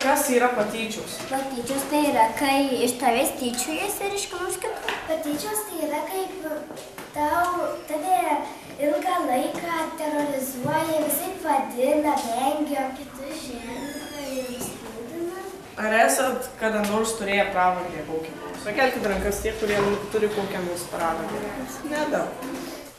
Kas yra patyčios? Patyčios tai yra, kai iš tavęs tyčiojasi ir iš ko nors kito. Patyčios tai yra, kaip tave ilgą laiką terorizuoja, visaip vadina, vengia, kitus žemina ir skaudina. Ar esat kada nors turėję pravardę kokią nors? Pakelkit rankas tie, kurie turi kokią nors pravardę. Nedaug.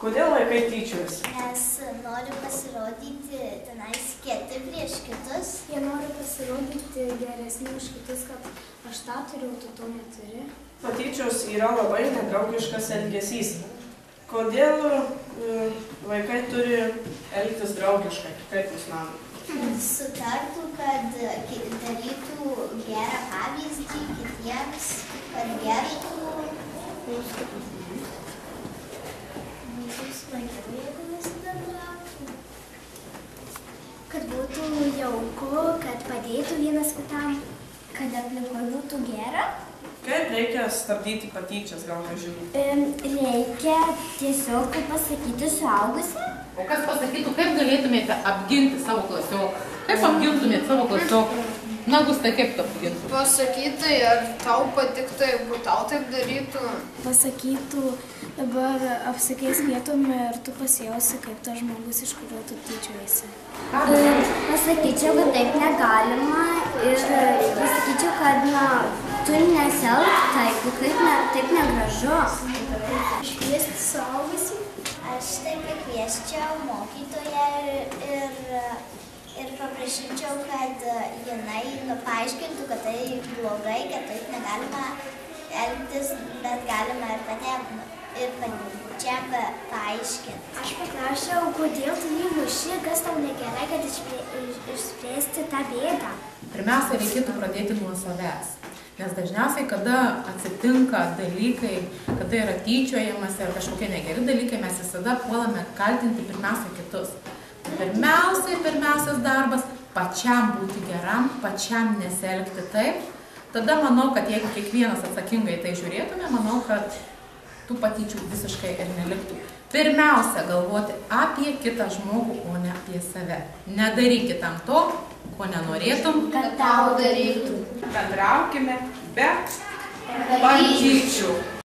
Kodėl vaikai tyčiojasi? Nes nori pasirodyti tenais kieti prieš kitus. Jie nori pasirodyti geresni už kitus, kad aš tą turiu, tu to neturi. Patyčios yra labai nedraugiškas elgesys. Kodėl vaikai turi elgtis draugiškai? Kaip jūs manote? Sutartų, kad darytų gerą pavyzdį kitiems, kad gerbtų smagiau, jeigu visi bendrautų. Kad būtų jauku, kad padėtų vienas kitam, kad aplinkoj būtų gera. Kaip reikia stabdyti patyčias, gal nežinau? Reikia tiesiog pasakyti suaugusiam. O kas pasakytų, kaip galėtumėte apginti savo klasioką? Kaip apgintumėte savo klasioką? Na, Gustai, kaip tu apgintum? Pasakyti, ar tau patiktų, jeigu tau taip darytų. Pasakytų, dabar apsikeis vietom ir tu pasijausi kaip tas žmogus, iš kurio tu tyčiojasi. Pasakyčiau, kad taip negalima ir pasakyčiau, kad tu nesielg taip negražu. Iškviesti suaugusį. Aš taip pakviesčiau mokytoją ir paprašyčiau, kad jinai paaiškintų, kad tai blogai, kad taip negalima elgtis, bet galima ir pačiam paaiškinti. Aš paklausiau, kodėl tu jį muši, kas tau negerai, kad išspręsti tą bėdą. Pirmiausia, reikėtų pradėti nuo savęs. Nes dažniausiai, kada atsitinka dalykai, kada yra tyčiojimas ar kažkokie negeri dalykai, mes visada puolame kaltinti pirmiausia kitus. Pirmiausias darbas – pačiam būti geram, pačiam nesielgti taip. Tada manau, kad jeigu kiekvienas atsakingai tai žiūrėtume, manau, kad tų patyčių visiškai ir neliktų. Pirmiausia, galvoti apie kitą žmogų, o ne apie save. Nedaryk kitam to, ko nenorėtum, Kad tau darytų. Bendraukime be patyčių.